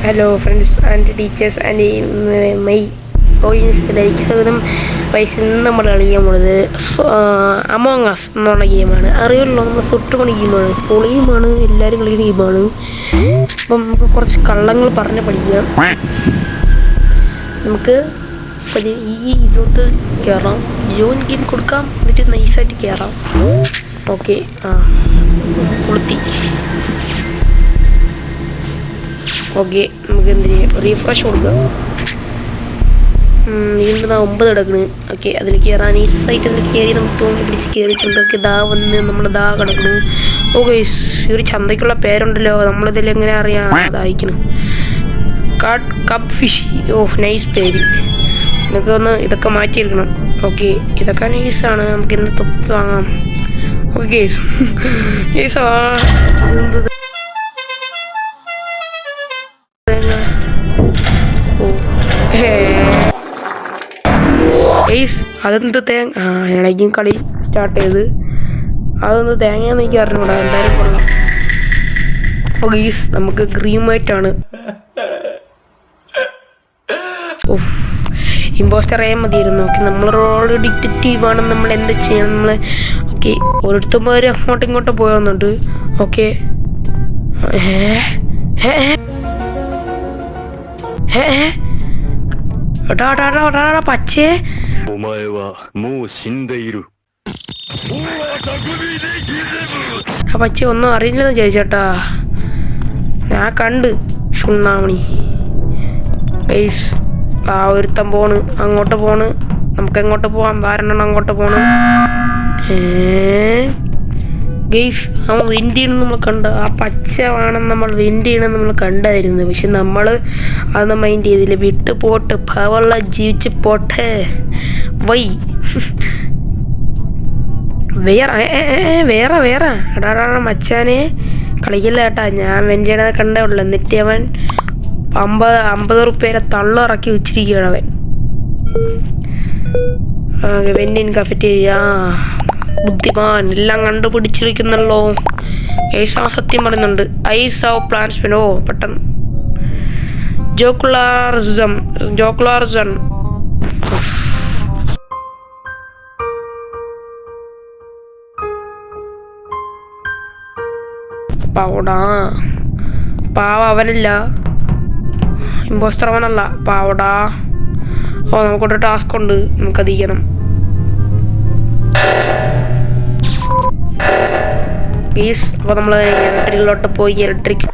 Hello friends and teachers and my ഓഡിയൻസിലേക്ക് സ്വാഗതം. വയസ്സിൽ നമ്മൾ കളിക്കാൻ പോണത് അമോങ് അസ് എന്ന് പറഞ്ഞ ഗെയിമാണ്. അറിയുള്ളൂ, നമ്മൾ സുട്ടുപണി ഗെയിമാണ്, പൊളിയുമാണ്, എല്ലാവരും കളിക്കുന്ന ഗെയിമാണ്. അപ്പം നമുക്ക് കുറച്ച് കള്ളങ്ങൾ പറഞ്ഞ് പഠിക്കാം. നമുക്ക് ഈ ഇതിലോട്ട് കയറാം, ജോയിൻ ഗെയിം കൊടുക്കാം, എന്നിട്ട് നൈസായിട്ട് കയറാം. ഓക്കെ, കൊളുത്തി. ഓക്കെ, നമുക്ക് എന്തിന് റീഫ്രഷ് കൊടുക്കാം. വീണ്ടും 9 കിടക്കണ്. ഓക്കെ, അതിൽ കയറാൻ ഈ സൈറ്റ് അതിൽ കയറി നമുക്ക് തോന്നി പിടിച്ച് കയറിയിട്ടുണ്ട്. ഓക്കെ, ദാ വന്ന് നമ്മൾ ദാ കിടക്കണ്. ഓക്കെ, ഒരു ചന്തയ്ക്കുള്ള പേരുണ്ടല്ലോ, നമ്മളിതിൽ എങ്ങനെ അറിയാം? അതായിരിക്കണം കപ്പ് ഫിഷ്. ഓഹ്, നൈസ് പേര്. നമുക്ക് ഒന്ന് ഇതൊക്കെ മാറ്റിയെടുക്കണം. ഓക്കെ, ഇതൊക്കെ നൈസാണ്. നമുക്ക് എന്ത് തൊപ്പി വാങ്ങാം? ഓക്കെ നൈസാ. അതെന്ത് തേങ്ങ? ഇടയ്ക്കും കളി സ്റ്റാർട്ട് ചെയ്ത് അതൊന്ന് തേങ്ങയെന്ന് എനിക്ക് അറിഞ്ഞൂടാ. എന്തായാലും കൊള്ളാം. ഓക്കെ, നമുക്ക് ഗ്രീൻ വൈറ്റ് ആണ്. ഓഫ്, ഇമ്പോസ്റ്റർ ആയാൽ മതിയായിരുന്നു. ഓക്കെ, നമ്മൾ റോഡ് ഡിറ്റക്റ്റീവ് ആണ്. നമ്മൾ എന്താ ചെയ്യണം? നമ്മൾ ഓക്കെ, ഓരോരുത്തന്മാർ അങ്ങോട്ടും ഇങ്ങോട്ടും പോയുന്നുണ്ട്. ഓക്കെ, പച്ചേ പച്ച ഒന്നും അറിയില്ലെന്ന് ചോദിച്ചേട്ടാ. ഞാൻ കണ്ട് ഷുണ്ണാമണി. ഗൈസ്, ഒരുത്തൻ പോണ്, അങ്ങോട്ട് പോണ്. നമുക്ക് എങ്ങോട്ട് പോവാം? ധാരണ അങ്ങോട്ട് പോണ്. ഗൈസ്, അവൻ വെൻറ്റ് ചെയ്യണം നമ്മൾ കണ്ട. ആ പച്ച വേണം നമ്മൾ വെൻറ്റ് ചെയ്യണം നമ്മൾ കണ്ടായിരുന്നു. പക്ഷെ നമ്മൾ അതൊന്നും മൈൻഡ് ചെയ്തില്ല. വിട്ട് പോട്ട്, പവറുള്ള ജീവിച്ച് പോട്ടെ. വൈ വേറെ എടാ മച്ചാനെ കളിക്കില്ല കേട്ടാ. ഞാൻ വെൻറ്റ് ചെയ്യണത് കണ്ടേ ഉള്ളു. എന്നിട്ട് അവൻ 50 റുപ്യേരെ തള്ളിറക്കി വെച്ചിരിക്കുകയാണ് അവൻ. വെൻറ്റിൻ കഫറ്റേരിയ ബുദ്ധിമാൻ എല്ലാം കണ്ടുപിടിച്ചിരിക്കുന്നല്ലോ. ഐസ് ആ സത്യം പറയുന്നുണ്ട്. Ice of plans. ഓ പെട്ടെന്ന് ജോക്കുലാർസൺ. പാവടാ, പാവ അവനല്ല, ഇമ്പോസ്റ്റർ അവനല്ല, പാവടാ. ഓ, നമുക്കൊരു ടാസ്ക് ഉണ്ട്, നമുക്കത് ചെയ്യണം. പ്ലീസ്. അപ്പോൾ നമ്മൾ ഇലക്ട്രിക്കിലോട്ട് പോയി ഇലക്ട്രിക്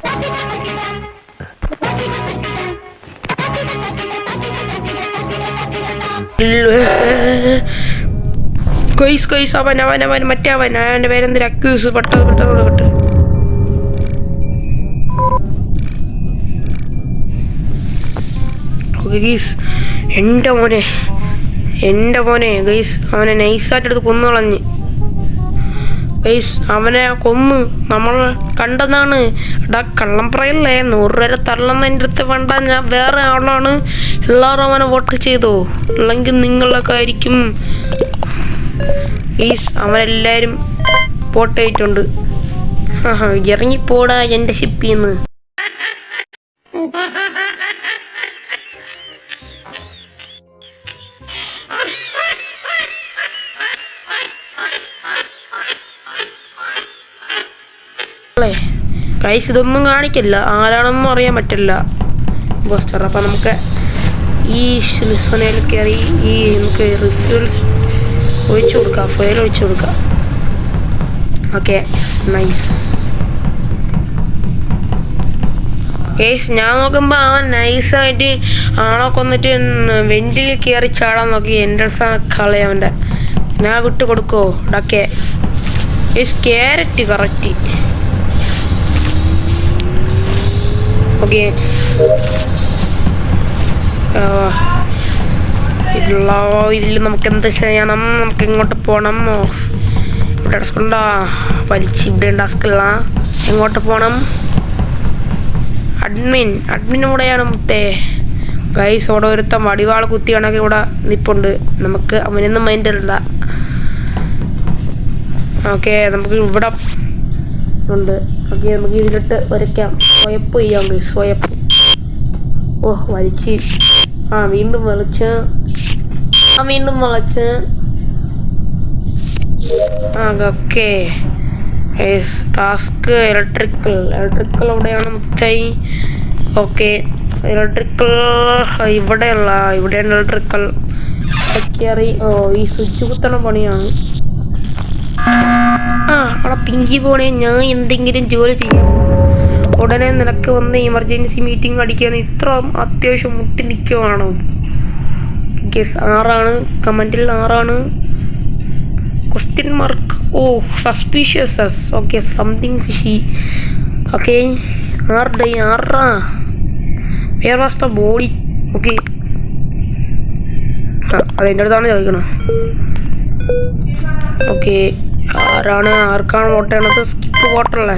അവൻ മറ്റേ അവൻ്റെ പേരെന്തൊരു അക്യൂസ്. പെട്ടെന്ന് കിട്ടും. ഓക്കെ ഗൈസ്, എൻ്റെ മോനെ ഗൈസ്, അവനെ നൈസായിട്ടെടുത്ത് കൊന്നു കളഞ്ഞ്. ഗൈസ്, അവനെ കൊന്ന് നമ്മൾ കണ്ടതാണ്. എടാ കള്ളം പറയല്ലേ, 100 രൂപ തള്ളുന്ന എൻ്റെ അടുത്ത് വേണ്ട. ഞാൻ വേറെ ആളാണ്. എല്ലാവരും അവനെ വോട്ട് ചെയ്തോ, അല്ലെങ്കിൽ നിങ്ങളൊക്കെ ആയിരിക്കും. ഗൈസ്, അവനെല്ലാവരും വോട്ട് ചെയ്തിട്ടുണ്ട്. ഇറങ്ങിപ്പോടാ എൻ്റെ ഷിപ്പിൽ നിന്ന്. ഗൈസ്, ഇതൊന്നും കാണിക്കില്ല, ആരാണെന്നും അറിയാൻ പറ്റില്ല പോസ്റ്റർ. അപ്പം നമുക്ക് ഈ ലിസണയിൽ കയറി നമുക്ക് റിഫ്യൂൽസ് ഒഴിച്ചു കൊടുക്കാം, ഫയൽ ഒഴിച്ചു കൊടുക്കാം. Okay, nice. ഗൈസ്, ഞാൻ നോക്കുമ്പോൾ അവൻ നൈസായിട്ട് ആളെ കൊന്നിട്ട് വെൻറ്റിൽ കയറി ചാടാൻ നോക്കി. എൻ്റെ കളി അവൻ്റെ. ഞാൻ വിട്ട് കൊടുക്കോ? ഡക്കെ ഗൈസ്, ക്യാരറ്റ് കറക്റ്റ്. ഓക്കെ, ഇതിൽ നമുക്ക് എന്താ ചെയ്യണം? നമുക്ക് ഇങ്ങോട്ട് പോകണം. ഇവിടെ ടാസ്ക് ഉണ്ടോ? വലിച്ച് ഇവിടെ ടാസ്കല്ല. എങ്ങോട്ട് പോകണം? അഡ്മിൻ ഇവിടെയാണ് മുത്തേ. ഗൈസ്, ഇവിടെ ഒരുത്തം വടിവാൾ കുത്തി കണക്ക് ഇവിടെ നിൽപ്പുണ്ട്. നമുക്ക് അവനൊന്നും മൈൻഡ് ഇല്ല. ഓക്കെ, നമുക്ക് ഇവിടെ ഉണ്ട്. ഓക്കെ, നമുക്ക് ഇതിലിട്ട് വരയ്ക്കാം. സ്വയപ്പ് ചെയ്യാം. സ്വയപ്പ് ഓ വലിച്ച് വീണ്ടും വലിച്ച് വീണ്ടും വളച്ച് ഓക്കെ ടാസ്ക് ഇലക്ട്രിക്കൽ എവിടെയാണ് മുത്തായി? ഓക്കെ ഇലക്ട്രിക്കൽ ഇവിടെയാണ് ഇലക്ട്രിക്കൽ കയറി. ഈ സ്വിച്ച് കുത്തണ പണിയാണ്. അവിടെ പിങ്കി പോണേ, ഞാൻ എന്തെങ്കിലും ജോലി ചെയ്യാം. ഉടനെ നിനക്ക് വന്ന് എമർജൻസി മീറ്റിംഗ് അടിക്കാൻ ഇത്ര അത്യാവശ്യം മുട്ടി നിൽക്കുവാണോ? ഗസ് 6 കമൻറ്റിൽ 6. Question mark. Suspicious. Okay something fishy. Okay 6 where was the body? Okay അതെൻ്റെ അടുത്താണ് ചോദിക്കണം. ഓക്കെ ആർക്കാണ് വോട്ട് ചെയ്യണത്? സ്കിപ്പ് വോട്ടല്ലേ?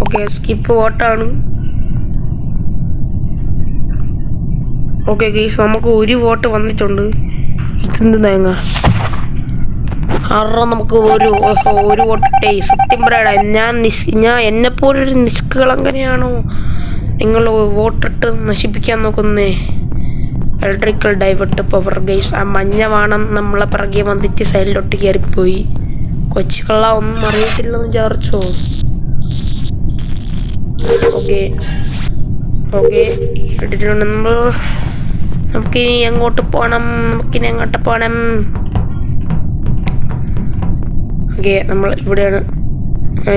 ഓക്കെ സ്കിപ്പ് വോട്ടാണ്. ഓക്കെ ഗൈസ് നമുക്ക് 1 വോട്ട് വന്നിട്ടുണ്ട്. ഇതെന്ത് തേങ്ങ? നമുക്ക് ഒരു വോട്ട്. സത്യം പറയടാ, ഞാൻ എന്നെപ്പോലൊരു നിഷ്കളങ്കനെയാണോ നിങ്ങൾ വോട്ടിട്ട് നശിപ്പിക്കാൻ നോക്കുന്നേ? Electrical divert power guys. ആ മഞ്ഞവാണം നമ്മളെ പിറകെ വന്നിട്ട് സൈഡിലോട്ട് കയറിപ്പോയി. കൊച്ചുകള്ള ഒന്നും അറിയത്തില്ലെന്ന് വിചാരിച്ചോ? ഓക്കെ ഇട്ടിട്ടുണ്ട് നമ്മൾ. നമുക്കിനി എങ്ങോട്ട് പോകണം? ഓക്കെ നമ്മൾ ഇവിടെയാണ്.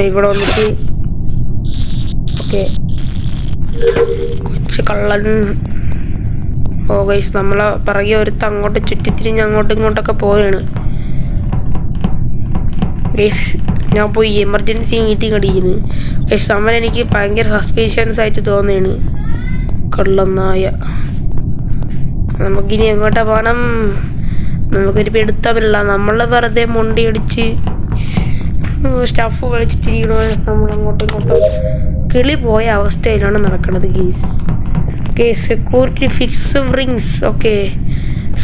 ഇവിടെ വന്നിട്ട് ഓക്കെ കൊച്ചു കള്ളൻ. ഗൈസ് നമ്മളെ പിറകെ ഒരുത്ത അങ്ങോട്ട് ചുറ്റിത്തിരിഞ്ഞ് അങ്ങോട്ടും ഇങ്ങോട്ടൊക്കെ പോവുകയാണ്. ഗൈസ് ഞാൻ പോയി എമർജൻസി മീറ്റിംഗ് അടിക്കുന്നു. ഗൈസ് എനിക്ക് ഭയങ്കര സസ്പീഷ്യൻസ് ആയിട്ട് തോന്നുകയാണ്. കള്ളനായ. നമുക്കിനി എങ്ങോട്ടാ പോകണം? നമുക്കൊരു പിടുത്തമില്ല. നമ്മൾ വെറുതെ മുണ്ടി അടിച്ച് സ്റ്റഫ് വലിച്ചിട്ടിരിക്കണോ? നമ്മൾ അങ്ങോട്ടും ഇങ്ങോട്ടും കിളി പോയ അവസ്ഥയിലാണ് നടക്കുന്നത് guys. Okay security fix rings. Okay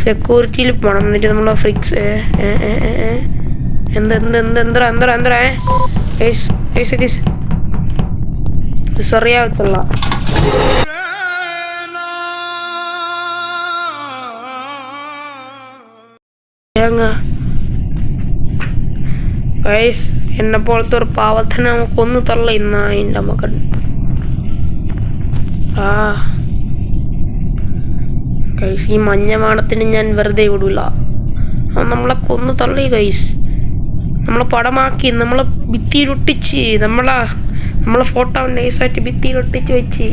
സെക്യൂരിറ്റിയിൽ പോകണം. എന്നിട്ട് നമ്മൾ ഫിക്സ് എന്താ അറിയാവത്തുള്ള ഗൈസ് എന്നെ പോലത്തെ ഒരു പാവത്തിനെ നമുക്ക് ഒന്ന് തള്ളിന്ന എൻ്റെ മകൻ. ഗൈസ് ഈ മഞ്ഞവാണത്തിന് ഞാൻ വെറുതെ വിടൂല. നമ്മളെ കൊന്ന് തള്ളി ഗൈസ്. നമ്മളെ പടമാക്കി, നമ്മളെ ഭിത്തിയിലൊട്ടിച്ച്, നമ്മളെ ഫോട്ടോ നൈസായിട്ട് ഭിത്തിയിലൊട്ടിച്ച് വെച്ച്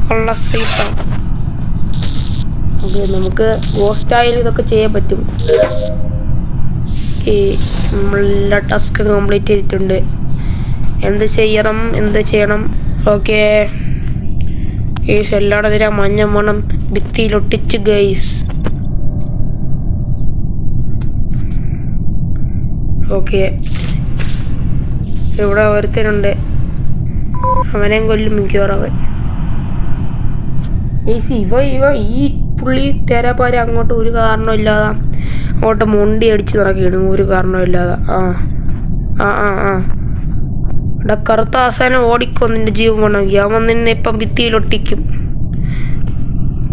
കൊള്ള സൈറ്റാണ്. ഓക്കെ നമുക്ക് ഗോസ്റ്റായാലും ഇതൊക്കെ ചെയ്യാൻ പറ്റും. നമ്മളെല്ലാ ടാസ്ക് കംപ്ലീറ്റ് ചെയ്തിട്ടുണ്ട്. എന്ത് ചെയ്യണം? ഓക്കെ ഗൈസ് എല്ലായിടത്തും മഞ്ഞ മണം ഭിത്തിയിലൊട്ടിച്ച് ഗൈസ്. ഓക്കെ ഇവിടെ ഒരുത്തനുണ്ട്, അവനെയും കൊല്ലും മിക്കവാറും അവൻ. ഇവ ഈ പുള്ളി തേരാപ്പാര അങ്ങോട്ട് ഒരു കാരണമില്ലാതെ അങ്ങോട്ട് മുണ്ടി അടിച്ച് നടക്കുകയാണ്. ഒരു കാരണമില്ലാതെ. ഇവിടെ കറുത്ത ആസാനം ഓടിക്കോ, നിന്റെ ജീവൻ വേണമെങ്കിൽ. അവൻ നിന്നെ ഇപ്പം ഭിത്തിയിലൊട്ടിക്കും.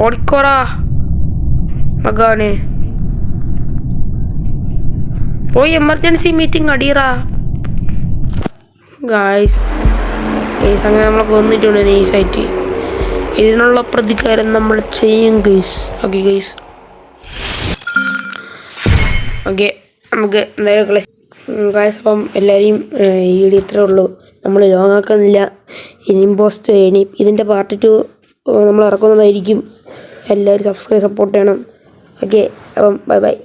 ഓടിക്കോടാ മകാനെ. പോയി എമർജൻസി മീറ്റിംഗ് അടിയറാ ഗായ്സ്. അങ്ങനെ നമ്മളെ കൊന്നിട്ടുണ്ട് നൈസായിട്ട്. ഇതിനുള്ള പ്രതികാരം നമ്മൾ ചെയ്യും ഗൈസ്. ഓക്കെ ഗൈസ് നമുക്ക് എന്തായാലും ഗൈസ് അപ്പം എല്ലാവരെയും ഈ വീഡിയോ ഇത്രേ ഉള്ളൂ. നമ്മൾ ലോങ്ങാക്കുന്നില്ല. ഇനിയും ഇതിൻ്റെ പാർട്ട് 2 നമ്മൾ ഇറക്കുന്നതായിരിക്കും. എല്ലാവരും സപ്പോർട്ട് ചെയ്യണം. ഓക്കെ അപ്പം ബൈ.